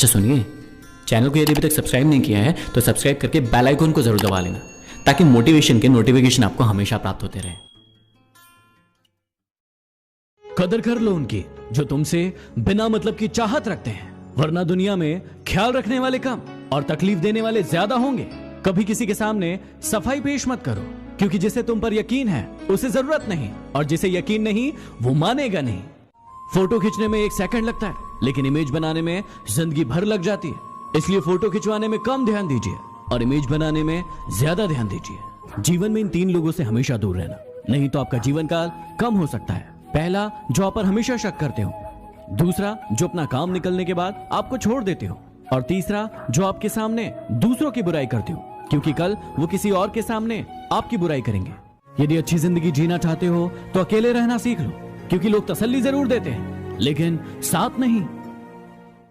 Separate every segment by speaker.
Speaker 1: अच्छा सुनिए, चैनल को यदि अभी तक सब्सक्राइब नहीं किया है तो सब्सक्राइब करके बेल आइकन को जरूर दबा लेना, ताकि मोटिवेशन के नोटिफिकेशन आपको हमेशा प्राप्त होते रहे।
Speaker 2: कदर कर लो उनकी जो तुमसे बिना मतलब की चाहत रखते हैं, वरना दुनिया में ख्याल रखने वाले कम और तकलीफ देने वाले ज्यादा होंगे। कभी किसी के सामने सफाई पेश मत करो, क्योंकि जिसे तुम पर यकीन है उसे जरूरत नहीं, और जिसे यकीन नहीं वो मानेगा नहीं। फोटो खींचने में 1 सेकंड लगता है, लेकिन इमेज बनाने में जिंदगी भर लग जाती है। इसलिए फोटो खिंचवाने में कम ध्यान दीजिए और इमेज बनाने में ज्यादा ध्यान दीजिए। जीवन में इन 3 लोगों से हमेशा दूर रहना, नहीं तो आपका जीवन काल कम हो सकता है। पहला, जो आप पर हमेशा शक करते हो। दूसरा, जो अपना काम निकलने के बाद आपको छोड़ देते हो। और तीसरा, जो आपके सामने दूसरों की बुराई करते हो, क्योंकि कल वो किसी और के सामने आपकी बुराई करेंगे। यदि अच्छी जिंदगी जीना चाहते हो तो अकेले रहना सीख लो, क्योंकि लोग तसल्ली जरूर देते हैं लेकिन साथ नहीं।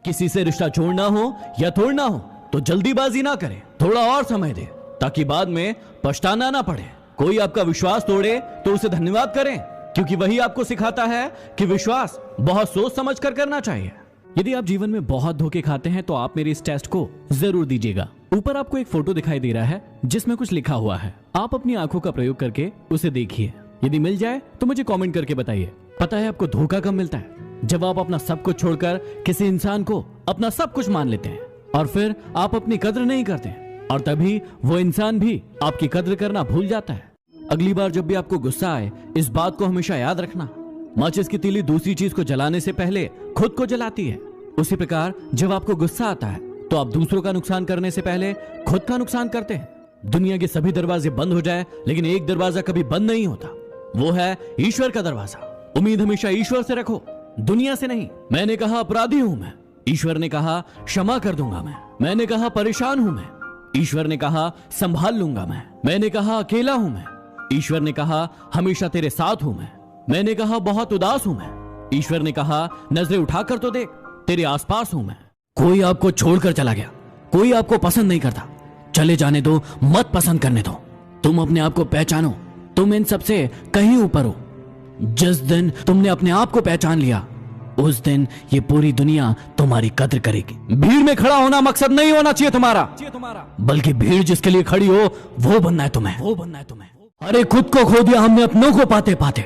Speaker 2: किसी से रिश्ता जोड़ना हो या तोड़ना हो तो जल्दीबाजी ना करें, थोड़ा और समय दे, ताकि बाद में पछताना ना पड़े। कोई आपका विश्वास तोड़े तो उसे धन्यवाद करें, क्योंकि वही आपको सिखाता है कि विश्वास बहुत सोच समझ कर करना चाहिए। यदि आप जीवन में बहुत धोखे खाते हैं तो आप मेरे इस टेस्ट को जरूर दीजिएगा। ऊपर आपको एक फोटो दिखाई दे रहा है जिसमें कुछ लिखा हुआ है। आप अपनी आंखों का प्रयोग करके उसे देखिए। यदि मिल जाए तो मुझे कमेंट करके बताइए। पता है आपको धोखा कब मिलता है? जब आप अपना सब कुछ छोड़कर किसी इंसान को अपना सब कुछ मान लेते हैं और फिर आप अपनी कद्र नहीं करते, और तभी वो इंसान भी आपकी कद्र करना भूल जाता है। अगली बार जब भी आपको गुस्सा आए, इस बात को हमेशा याद रखना, माचिस की तीली दूसरी चीज को जलाने से पहले खुद को जलाती है। उसी प्रकार जब आपको गुस्सा आता है तो आप दूसरों का नुकसान करने से पहले खुद का नुकसान करते हैं। दुनिया के सभी दरवाजे बंद हो जाए, लेकिन एक दरवाजा कभी बंद नहीं होता, वो है ईश्वर का दरवाजा। उम्मीद हमेशा ईश्वर से रखो, दुनिया से नहीं। मैंने कहा अपराधी हूं मैं, ईश्वर ने कहा क्षमा कर दूंगा मैं। मैंने कहा परेशान हूं मैं, ईश्वर ने कहा संभाल लूंगा मैं। मैंने कहा अकेला हूं मैं, ईश्वर ने कहा हमेशा तेरे साथ हूं मैं। मैंने कहा बहुत उदास हूं मैं, ईश्वर ने कहा नजरें उठाकर तो देख, तेरे आसपास हूं मैं। कोई आपको छोड़कर चला गया, कोई आपको पसंद नहीं करता, चले जाने दो, मत पसंद करने दो। तुम अपने आप को पहचानो, तुम इन सबसे कहीं ऊपर हो। जिस दिन तुमने अपने आप को पहचान लिया, उस दिन ये पूरी दुनिया तुम्हारी कद्र करेगी। भीड़ में खड़ा होना मकसद नहीं होना चाहिए तुम्हारा, बल्कि भीड़ जिसके लिए खड़ी हो वो बनना है तुम्हें। अरे खुद को खो दिया हमने अपनों को पाते पाते,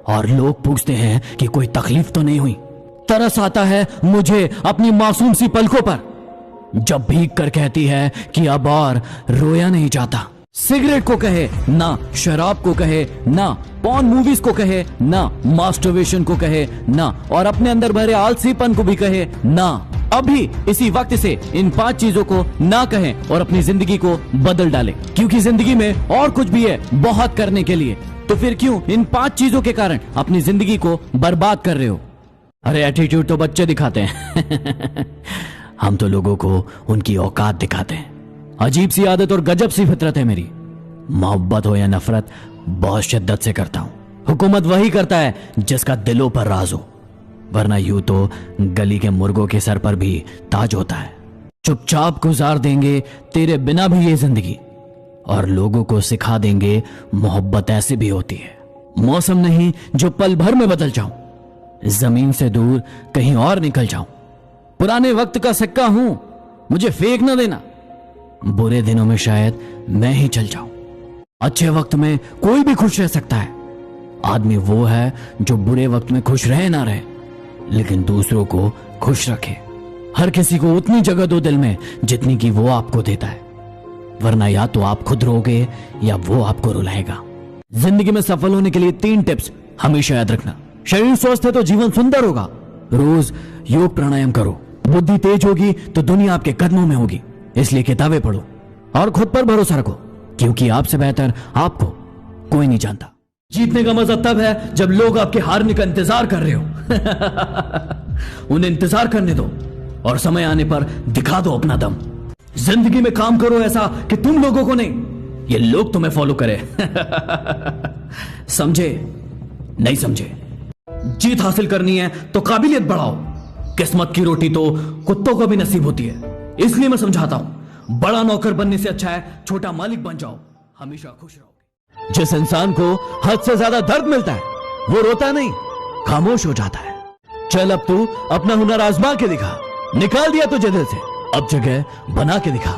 Speaker 2: और लोग पूछते हैं कि कोई तकलीफ तो नहीं हुई। तरस आता है मुझे अपनी मासूम सी पलकों पर, जब भीग कर कहती है कि अब और रोया नहीं जाता। सिगरेट को कहे ना, शराब को कहे ना, पॉर्न मूवीज को कहे ना, मास्टरबेशन को कहे ना, और अपने अंदर भरे आलसीपन को भी कहे ना। अभी इसी वक्त से इन 5 चीजों को ना कहें और अपनी जिंदगी को बदल डालें, क्योंकि जिंदगी में और कुछ भी है बहुत करने के लिए। तो फिर क्यों इन 5 चीजों के कारण अपनी जिंदगी को बर्बाद कर रहे हो? अरे एटीट्यूड तो बच्चे दिखाते हैं हम तो लोगों को उनकी औकात दिखाते हैं। अजीब सी आदत और गजब सी फितरत है मेरी। मोहब्बत हो या नफरत बहुत शिद्दत से करता हूं। हुकूमत वही करता है जिसका दिलों पर राज हो, वरना यूं तो गली के मुर्गों के सर पर भी ताज होता है। चुपचाप गुजार देंगे तेरे बिना भी ये जिंदगी, और लोगों को सिखा देंगे मोहब्बत ऐसी भी होती है। मौसम नहीं जो पल भर में बदल जाऊं, जमीन से दूर कहीं और निकल जाऊं। पुराने वक्त का सिक्का हूं, मुझे फेंक न देना। बुरे दिनों में शायद मैं ही चल जाऊं। अच्छे वक्त में कोई भी खुश रह सकता है। आदमी वो है जो बुरे वक्त में खुश रहे ना रहे, लेकिन दूसरों को खुश रखे। हर किसी को उतनी जगह दो दिल में जितनी की वो आपको देता है, वरना या तो आप खुद रोगे या वो आपको रुलाएगा। जिंदगी में सफल होने के लिए 3 टिप्स हमेशा याद रखना। शरीर स्वस्थ है तो जीवन सुंदर होगा। रोज योग प्राणायाम करो। बुद्धि तेज होगी तो दुनिया आपके कदमों में होगी। इसलिए किताबें पढ़ो और खुद पर भरोसा रखो, क्योंकि आपसे बेहतर आपको कोई नहीं जानता। जीतने का मजा तब है जब लोग आपके हारने का इंतजार कर रहे हो उन्हें इंतजार करने दो और समय आने पर दिखा दो अपना दम। जिंदगी में काम करो ऐसा कि तुम लोगों को नहीं, ये लोग तुम्हें फॉलो करें समझे? नहीं समझे? जीत हासिल करनी है तो काबिलियत बढ़ाओ। किस्मत की रोटी तो कुत्तों को भी नसीब होती है। इसलिए मैं समझाता हूं, बड़ा नौकर बनने से अच्छा है छोटा मालिक बन जाओ, हमेशा खुश रहोगे। जिस इंसान को हद से ज्यादा दर्द मिलता है वो रोता नहीं, खामोश हो जाता है। चल अब तू अपना हुनर आजमा के दिखा, निकाल दिया तुझे दिल से, अब जगह बना के दिखा।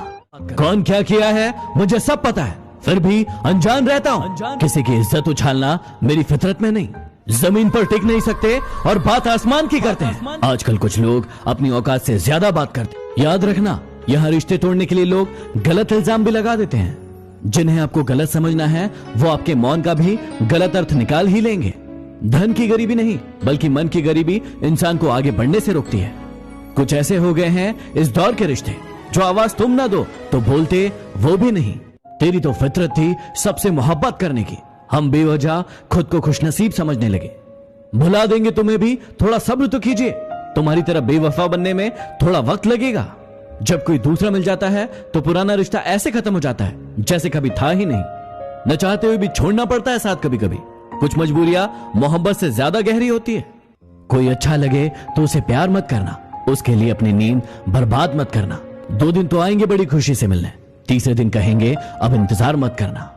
Speaker 2: कौन क्या किया है मुझे सब पता है, फिर भी अनजान रहता हूँ। किसी की इज्जत उछालना मेरी फितरत में नहीं। जमीन पर टिक नहीं सकते और बात आसमान की करते हैं। आजकल कुछ लोग अपनी औकात से ज्यादा बात करते हैं। याद रखना, यहाँ रिश्ते तोड़ने के लिए लोग गलत इल्जाम भी लगा देते हैं। जिन्हें आपको गलत समझना है वो आपके मौन का भी गलत अर्थ निकाल ही लेंगे। धन की गरीबी नहीं बल्कि मन की गरीबी इंसान को आगे बढ़ने से रोकती है। कुछ ऐसे हो गए हैं इस दौर के रिश्ते, जो आवाज तुम ना दो तो बोलते वो भी नहीं। तेरी तो फितरत थी सबसे मोहब्बत करने की, हम बेवजह खुद को खुशनसीब समझने लगे। भुला देंगे तुम्हें भी, थोड़ा सब्र तो कीजिए। तुम्हारी तरह बेवफा बनने में थोड़ा वक्त लगेगा। जब कोई दूसरा मिल जाता है तो पुराना रिश्ता ऐसे खत्म हो जाता है जैसे कभी था ही नहीं। न चाहते हुए भी छोड़ना पड़ता है साथ कभी कभी। कुछ मजबूरियां मोहब्बत से ज्यादा गहरी होती है। कोई अच्छा लगे तो उसे प्यार मत करना, उसके लिए अपनी नींद बर्बाद मत करना। 2 दिन तो आएंगे बड़ी खुशी से मिलने, तीसरे दिन कहेंगे अब इंतजार मत करना।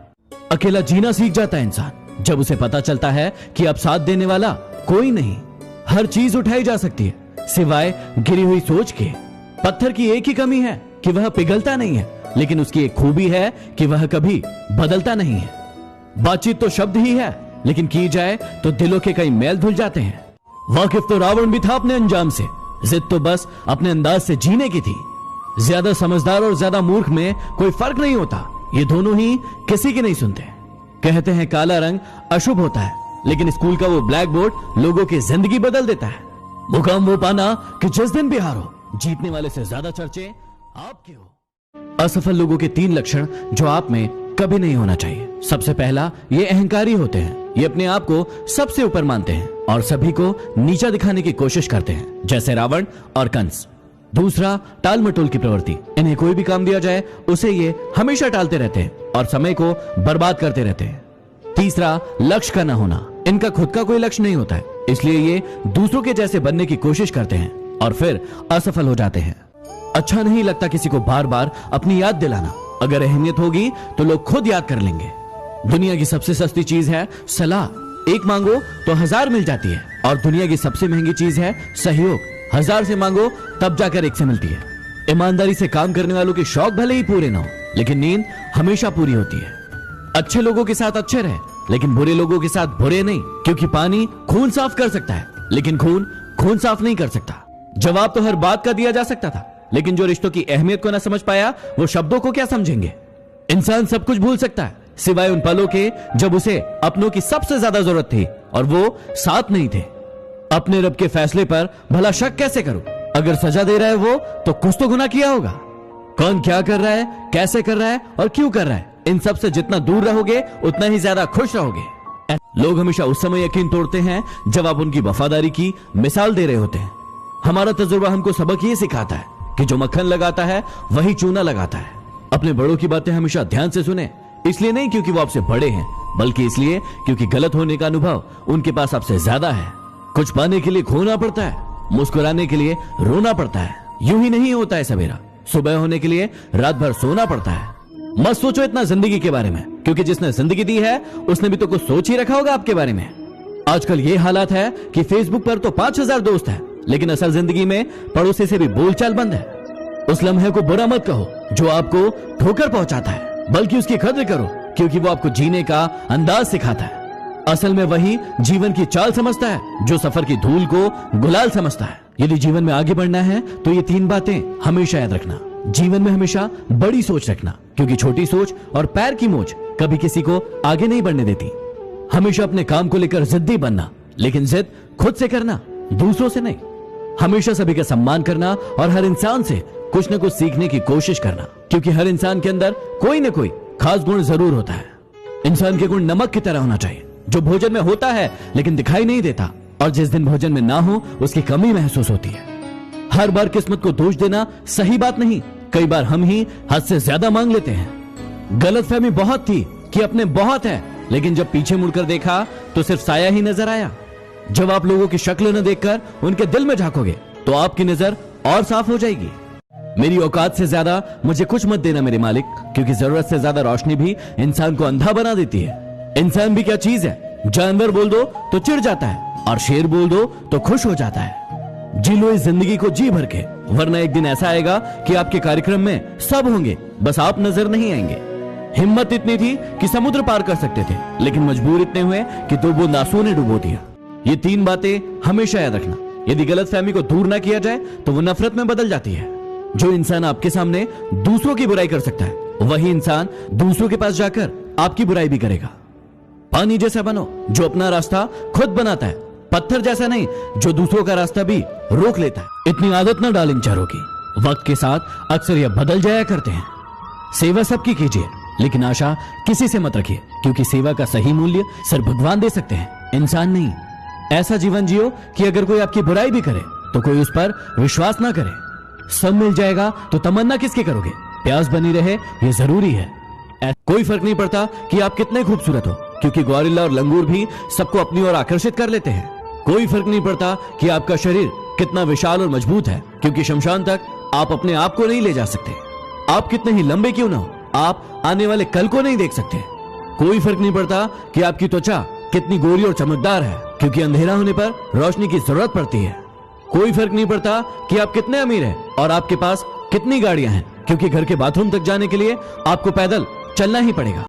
Speaker 2: अकेला जीना सीख जाता है इंसान जब उसे पता चलता है कि अब साथ देने वाला कोई नहीं। हर चीज उठाई जा सकती है सिवाय गिरी हुई सोच के। पत्थर की एक ही कमी है कि वह पिघलता नहीं है, लेकिन उसकी एक खूबी है कि वह कभी बदलता नहीं है। बातचीत तो शब्द ही है, लेकिन की जाए तो दिलों के कई मैल धुल जाते हैं। वाकिफ तो रावण भी था अपने अंजाम से, जिद तो बस अपने अंदाज से जीने की थी। ज्यादा समझदार और ज्यादा मूर्ख में कोई फर्क नहीं होता, ये दोनों ही किसी की नहीं सुनते। कहते हैं काला रंग अशुभ होता है, लेकिन स्कूल का वो ब्लैक बोर्ड लोगों की जिंदगी बदल देता है। मुकाम वो पाना कि जिस दिन भी हारो, जीतने वाले से ज्यादा चर्चे आपके हो। असफल लोगों के 3 लक्षण जो आप में कभी नहीं होना चाहिए। सबसे पहला, ये अहंकारी होते हैं। ये अपने आप को सबसे ऊपर मानते हैं और सभी को नीचा दिखाने की कोशिश करते हैं, जैसे रावण और कंस। दूसरा, टाल मटोल की प्रवृत्ति। इन्हें कोई भी काम दिया जाए उसे ये हमेशा टालते रहते हैं और समय को बर्बाद करते रहते हैं। तीसरा, लक्ष्य का न होना। इनका खुद का कोई लक्ष्य नहीं होता है, इसलिए ये दूसरों के जैसे बनने की कोशिश करते हैं और फिर असफल हो जाते हैं। अच्छा नहीं लगता किसी को बार बार अपनी याद दिलाना। अगर अहमियत होगी तो लोग खुद याद कर लेंगे। दुनिया की सबसे सस्ती चीज है सलाह। 1 मांगो तो 1000 मिल जाती है, और दुनिया की सबसे महंगी चीज है सहयोग। 1000 से मांगो तब जाकर 1 से मिलती है। ईमानदारी से काम करने वालों के शौक भले ही पूरे ना हो, लेकिन नींद हमेशा पूरी होती है। अच्छे लोगों के साथ अच्छे रहे, लेकिन बुरे लोगों के साथ बुरे नहीं, क्योंकि पानी खून साफ कर सकता है, लेकिन खून साफ नहीं कर सकता। जवाब तो हर बात का दिया जा सकता था, लेकिन जो रिश्तों की अहमियत को ना समझ पाया वो शब्दों को क्या समझेंगे। इंसान सब कुछ भूल सकता है सिवाय उन पलों के जब उसे अपनों की सबसे ज्यादा जरूरत थी और वो साथ नहीं थे। अपने रब के फैसले पर भला शक कैसे करूं? अगर सजा दे रहा है वो तो कुछ तो गुनाह किया होगा। कौन क्या कर रहा है, कैसे कर रहा है और क्यों कर रहा है, इन सब से जितना दूर रहोगे उतना ही ज्यादा खुश रहोगे। लोग हमेशा उस समय यकीन तोड़ते हैं जब आप उनकी वफादारी की मिसाल दे रहे होते हैं। हमारा तजुर्बा हमको सबक ये सिखाता है कि जो मक्खन लगाता है वही चूना लगाता है। अपने बड़ों की बातें हमेशा ध्यान से सुने, इसलिए नहीं क्योंकि वो आपसे बड़े हैं, बल्कि इसलिए क्योंकि गलत होने का अनुभव उनके पास आपसे ज्यादा है। कुछ पाने के लिए खोना पड़ता है, मुस्कुराने के लिए रोना पड़ता है। यूं ही नहीं होता है सवेरा, सुबह होने के लिए रात भर सोना पड़ता है। मत सोचो इतना जिंदगी के बारे में, क्योंकि जिसने जिंदगी दी है उसने भी तो कुछ सोच ही रखा होगा आपके बारे में। आजकल ये हालात है कि फेसबुक पर तो 5000 दोस्त हैं, लेकिन असल जिंदगी में पड़ोसी से भी बोलचाल बंद है। उस लम्हे को बुरा मत कहो जो आपको ठोकर पहुंचाता है, बल्कि उसकी कद्र करो क्योंकि वो आपको जीने का अंदाज सिखाता है। असल में वही जीवन की चाल समझता है जो सफर की धूल को गुलाल समझता है। यदि जीवन में आगे बढ़ना है तो ये 3 बातें हमेशा याद रखना। जीवन में हमेशा बड़ी सोच रखना, क्योंकि छोटी सोच और पैर की मोच कभी किसी को आगे नहीं बढ़ने देती। हमेशा अपने काम को लेकर जिद्दी बनना, लेकिन जिद खुद से करना, दूसरों से नहीं। हमेशा सभी का सम्मान करना और हर इंसान से कुछ न कुछ सीखने की कोशिश करना, क्योंकि हर इंसान के अंदर कोई न कोई खास गुण जरूर होता है। इंसान के गुण नमक की तरह होना चाहिए, जो भोजन में होता है लेकिन दिखाई नहीं देता, और जिस दिन भोजन में ना हो उसकी कमी महसूस होती है। हर बार किस्मत को दोष देना सही बात नहीं, कई बार हम ही हद से ज्यादा मांग लेते हैं। गलतफहमी बहुत थी कि अपने बहुत है, लेकिन जब पीछे मुड़कर देखा तो सिर्फ साया ही नजर आया। जब आप लोगों की शक्ल न देखकर उनके दिल में झांकोगे तो आपकी नजर और साफ हो जाएगी। मेरी औकात से ज्यादा मुझे कुछ मत देना मेरे मालिक, क्योंकि जरूरत से ज्यादा रोशनी भी इंसान को अंधा बना देती है। इंसान भी क्या चीज है, जानवर बोल दो तो चिढ़ जाता है और शेर बोल दो तो खुश हो जाता है। जी लो इस जिंदगी को जी भर के वरना एक दिन ऐसा आएगा कि आपके कार्यक्रम में सब होंगे, बस आप नजर नहीं आएंगे। हिम्मत इतनी थी कि समुद्र पार कर सकते थे, लेकिन मजबूर इतने हुए कि 2 बूंद आंसुओं ने डुबो दिया। ये 3 बातें हमेशा याद रखना। यदि गलतफहमी को दूर ना किया जाए तो वो नफरत में बदल जाती है। जो इंसान आपके सामने दूसरों की बुराई कर सकता है, वही इंसान दूसरों के पास जाकर आपकी बुराई भी करेगा। पानी जैसा बनो जो अपना रास्ता खुद बनाता है, पत्थर जैसा नहीं जो दूसरों का रास्ता भी रोक लेता है। इतनी आदत न डालें चारों की, वक्त के साथ अक्सर यह बदल जाया करते हैं। सेवा सबकी कीजिए, लेकिन आशा किसी से मत रखिए, क्योंकि सेवा का सही मूल्य सिर्फ भगवान दे सकते हैं, इंसान नहीं। ऐसा जीवन जियो कि अगर कोई आपकी बुराई भी करे तो कोई उस पर विश्वास ना करे। सब मिल जाएगा तो तमन्ना किसकी करोगे? प्यास बनी रहे ये जरूरी है। कोई फर्क नहीं पड़ता कि आप कितने खूबसूरत हो, क्योंकि गोरिल्ला और लंगूर भी सबको अपनी ओर आकर्षित कर लेते हैं। कोई फर्क नहीं पड़ता कि आपका शरीर कितना विशाल और मजबूत है, क्योंकि शमशान तक आप अपने आप को नहीं ले जा सकते। आप कितने ही लंबे क्यों ना हो, आप आने वाले कल को नहीं देख सकते। कोई फर्क नहीं पड़ता कि आपकी त्वचा कितनी गोरी और चमकदार है, क्योंकि अंधेरा होने पर रोशनी की जरूरत पड़ती है। कोई फर्क नहीं पड़ता कि आप कितने अमीर हैं और आपके पास कितनी गाड़ियां हैं, क्योंकि घर के बाथरूम तक जाने के लिए आपको पैदल चलना ही पड़ेगा।